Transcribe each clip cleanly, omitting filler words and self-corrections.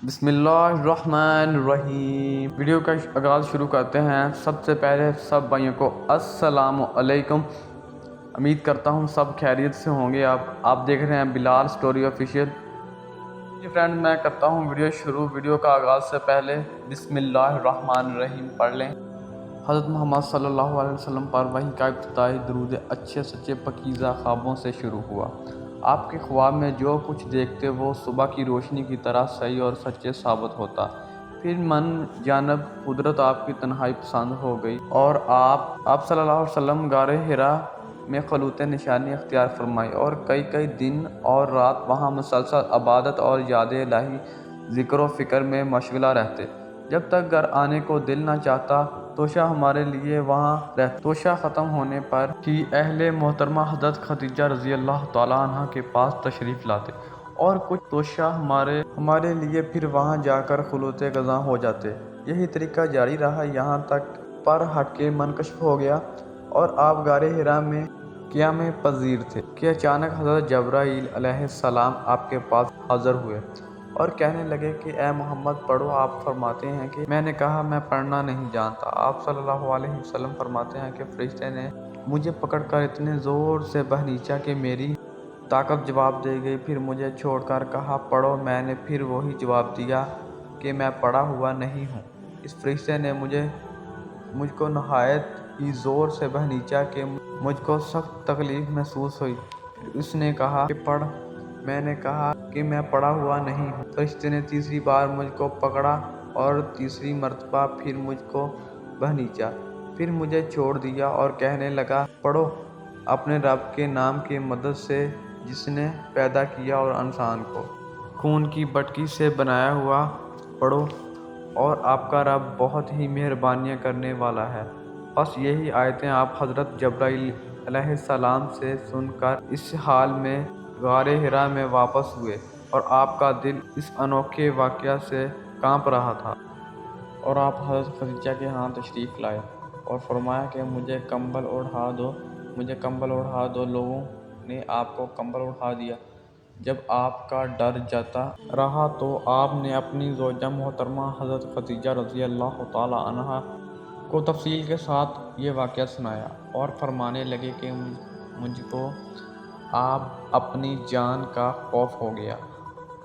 بسم اللہ الرحمن الرحیم۔ ویڈیو کا آغاز شروع کرتے ہیں۔ سب سے پہلے سب بھائیوں کو السلام علیکم۔ امید کرتا ہوں سب خیریت سے ہوں گے۔ آپ دیکھ رہے ہیں بلال سٹوری آفیشیل۔ جی فرینڈ، میں کرتا ہوں ویڈیو شروع۔ ویڈیو کا آغاز سے پہلے بسم اللہ الرحمن الرحیم پڑھ لیں۔ حضرت محمد صلی اللہ علیہ وسلم پر وحی کا ابتدائی درود اچھے سچے پاکیزہ خوابوں سے شروع ہوا۔ آپ کے خواب میں جو کچھ دیکھتے وہ صبح کی روشنی کی طرح صحیح اور سچے ثابت ہوتا۔ پھر من جانب قدرت آپ کی تنہائی پسند ہو گئی اور آپ صلی اللہ علیہ وسلم غار حرا میں خلوت نشانی اختیار فرمائی اور کئی دن اور رات وہاں مسلسل عبادت اور یاد الہی ذکر و فکر میں مشغولہ رہتے، جب تک گھر آنے کو دل نہ چاہتا۔ توشہ ہمارے لیے وہاں رہتا۔ توشہ ختم ہونے پر ہی اہل محترمہ حضرت خدیجہ رضی اللہ تعالیٰ عنہ کے پاس تشریف لاتے اور کچھ توشہ ہمارے لیے پھر وہاں جا کر خلوت غزاں ہو جاتے۔ یہی طریقہ جاری رہا یہاں تک پر ہٹ کے منکشف ہو گیا اور آپ غار حرا میں قیام پذیر تھے کہ اچانک حضرت جبرائیل علیہ السلام آپ کے پاس حاضر ہوئے اور کہنے لگے کہ اے محمد پڑھو۔ آپ فرماتے ہیں کہ میں نے کہا میں پڑھنا نہیں جانتا۔ آپ صلی اللہ علیہ وسلم فرماتے ہیں کہ فرشتے نے مجھے پکڑ کر اتنے زور سے بہنیچا کہ میری طاقت جواب دے گئی، پھر مجھے چھوڑ کر کہا پڑھو۔ میں نے پھر وہی جواب دیا کہ میں پڑھا ہوا نہیں ہوں۔ اس فرشتے نے مجھ کو نہایت ہی زور سے بہنیچا کہ مجھ کو سخت تکلیف محسوس ہوئی۔ پھر اس نے کہا کہ پڑھ۔ میں نے کہا کہ میں پڑھا ہوا نہیں ہوں۔ فرشتے نے تیسری بار مجھ کو پکڑا اور تیسری مرتبہ پھر مجھ کو بہنیچا، پھر مجھے چھوڑ دیا اور کہنے لگا پڑھو اپنے رب کے نام کی مدد سے جس نے پیدا کیا اور انسان کو خون کی بٹکی سے بنایا ہوا، پڑھو اور آپ کا رب بہت ہی مہربانیاں کرنے والا ہے۔ بس یہی آیتیں آپ حضرت جبرائیل علیہ السلام سے سن کر اس حال میں غار حرا میں واپس ہوئے اور آپ کا دل اس انوکھے واقعہ سے کانپ رہا تھا اور آپ حضرت خدیجہ کے ہاں تشریف لائے اور فرمایا کہ مجھے کمبل اوڑھا دو۔ لوگوں نے آپ کو کمبل اوڑھا دیا۔ جب آپ کا ڈر جاتا رہا تو آپ نے اپنی زوجہ محترمہ حضرت خدیجہ رضی اللہ تعالی عنہا کو تفصیل کے ساتھ یہ واقعہ سنایا اور فرمانے لگے کہ مجھ کو آپ اپنی جان کا خوف ہو گیا۔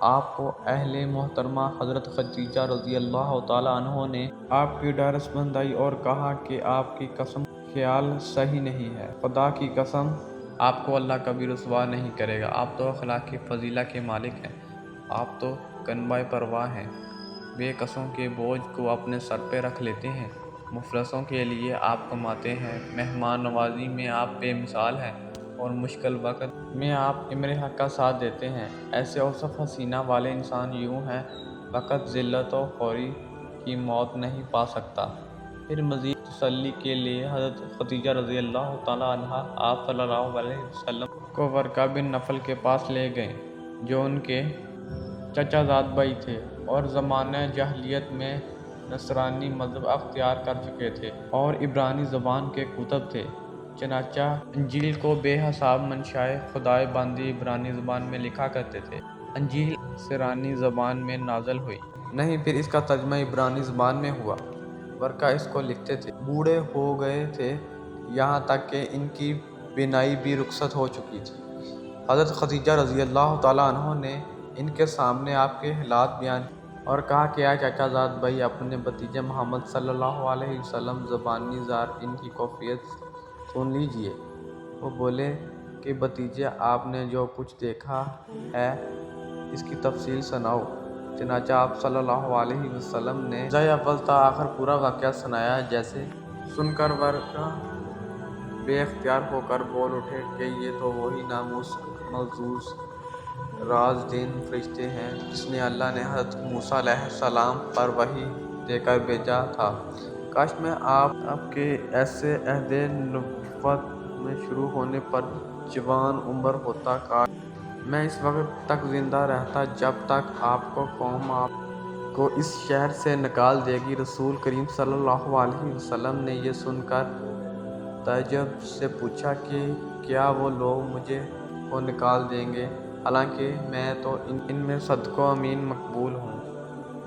آپ کو اہل محترمہ حضرت خدیجہ رضی اللہ تعالیٰ عنہ نے آپ کی ڈھارس بندھائی اور کہا کہ آپ کی قسم خیال صحیح نہیں ہے، خدا کی قسم آپ کو اللہ کبھی رسوا نہیں کرے گا۔ آپ تو اخلاق کی فضیلہ کے مالک ہیں، آپ تو کنبہ پرواہ ہیں، بے کسوں کے بوجھ کو اپنے سر پہ رکھ لیتے ہیں، مفلسوں کے لیے آپ کماتے ہیں، مہمان نوازی میں آپ بے مثال ہیں اور مشکل وقت میں آپ امر حق کا ساتھ دیتے ہیں۔ ایسے اوصاف حسینہ والے انسان یوں ہیں فقط ذلت و خواری کی موت نہیں پا سکتا۔ پھر مزید تسلی کے لیے حضرت خدیجہ رضی اللہ تعالیٰ عنہا آپ صلی اللہ علیہ وسلم کو ورقہ بن نوفل کے پاس لے گئیں جو ان کے چچا زاد بھائی تھے اور زمانہ جاہلیت میں نصرانی مذہب اختیار کر چکے تھے اور عبرانی زبان کے کتب تھے، چنانچہ انجیل کو بے حساب منشائے خدائے بندی عبرانی زبان میں لکھا کرتے تھے۔ انجیل عبرانی زبان میں نازل ہوئی نہیں، پھر اس کا ترجمہ عبرانی زبان میں ہوا۔ ورقہ اس کو لکھتے تھے، بوڑھے ہو گئے تھے، یہاں تک کہ ان کی بینائی بھی رخصت ہو چکی تھی۔ حضرت خدیجہ رضی اللہ تعالیٰ عنہ نے ان کے سامنے آپ کے حالات بیان اور کہا کہ اے چچا زاد بھائی، اپنے بھتیجے محمد صلی اللہ علیہ وسلم زبانی زار ان کی کیفیت سن لیجئے۔ وہ بولے کہ بھتیجے آپ نے جو کچھ دیکھا ہے اس کی تفصیل سناؤ۔ چنانچہ آپ صلی اللہ علیہ وسلم نے ابتدائی اول تا آخر پورا واقعہ سنایا۔ جیسے سن کر ورقہ بے اختیار ہو کر بول اٹھے کہ یہ تو وہی ناموس معزز رازدین فرشتے ہیں جس نے اللہ نے حضرت موسیٰ علیہ السلام پر وحی دے کر بھیجا تھا۔ کاش میں آپ کے ایسے عہد نبوت میں شروع ہونے پر جوان عمر ہوتا، کاش میں اس وقت تک زندہ رہتا جب تک آپ کو قوم آپ کو اس شہر سے نکال دے گی۔ رسول کریم صلی اللہ علیہ وسلم نے یہ سن کر تعجب سے پوچھا کہ کیا وہ لوگ مجھے کو نکال دیں گے حالانکہ میں تو ان میں صادق و امین مقبول ہوں۔